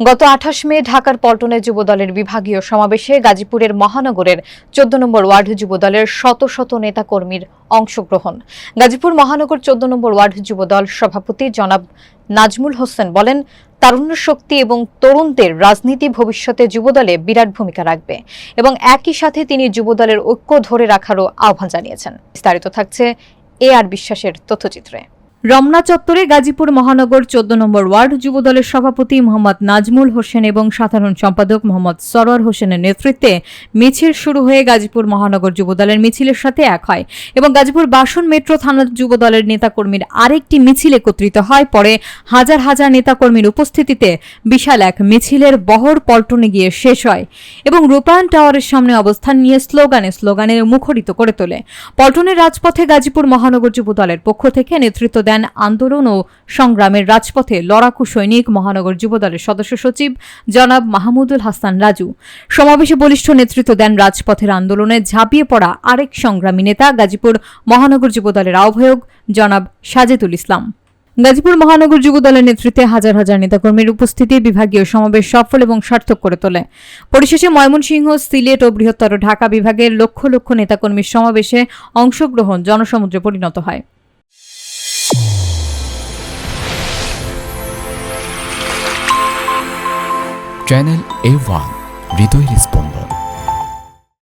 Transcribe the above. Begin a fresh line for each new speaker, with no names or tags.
গত ২৮ মে ঢাকার পল্টনে যুবদলের বিভাগীয় সমাবেশে গাজীপুরের মহানগরের ১৪ নম্বর ওয়ার্ড যুবদলের শত শত নেতাকর্মীর অংশগ্রহণ। গাজীপুর মহানগর ১৪ নম্বর ওয়ার্ড যুবদল সভাপতি জনাব নাজমুল হোসেন বলেন, তারুণ্য শক্তি এবং তরুণদের রাজনীতি ভবিষ্যতে যুবদলে বিরাট ভূমিকা রাখবে এবং একই সাথে তিনি যুবদলের ঐক্য ধরে রাখারও আহ্বান জানিয়েছেন। বিস্তারিত থাকছে আর বিশ্বাসের তথ্যচিত্রে। রমনা চত্বরে গাজীপুর মহানগর ১৪ নম্বর ওয়ার্ড যুবদলের সভাপতি মোহাম্মদ নাজমুল হোসেন এবং সাধারণ সম্পাদক মোহাম্মদ সরোয়ার হোসেনের নেতৃত্বে মিছিল শুরু হয়ে গাজীপুর মহানগর যুবদলের মিছিলের সাথে এক হয় এবং গাজীপুর বাসন মেট্রো থানার যুবদলের নেতাকর্মীর আরেকটি মিছিল একত্রিত হয়। পরে হাজার হাজার নেতাকর্মীর উপস্থিতিতে বিশাল এক মিছিলের বহর পল্টনে গিয়ে শেষ হয় এবং রূপায়ণ টাওয়ারের সামনে অবস্থান নিয়ে স্লোগানে মুখরিত করে তোলে। পল্টনের রাজপথে গাজীপুর মহানগর যুবদলের পক্ষ থেকে নেতৃত্ব দেন আন্দোলন ও সংগ্রামের রাজপথে লড়াকু সৈনিক মহানগর যুবদলের সদস্য সচিব জনাব মাহমুদুল হাসান রাজু। সমাবেশে বলিষ্ঠ নেতৃত্ব দেন রাজপথের আন্দোলনে ঝাঁপিয়ে পড়া আরেক সংগ্রামী নেতা গাজীপুর মহানগর যুবদলের আহ্বায়ক জনাব সাজেদুল ইসলাম। গাজীপুর মহানগর যুবদলের নেতৃত্বে হাজার হাজার নেতাকর্মীর উপস্থিতি বিভাগীয় সমাবেশ সফল এবং সার্থক করে তোলে। পরিশেষে ময়মনসিংহ, সিলেট ও বৃহত্তর ঢাকা বিভাগের লক্ষ লক্ষ নেতাকর্মীর সমাবেশে অংশগ্রহণ জনসমুদ্রে পরিণত হয়।
চ্যানেল A1 হৃদয়ের স্পন্দন।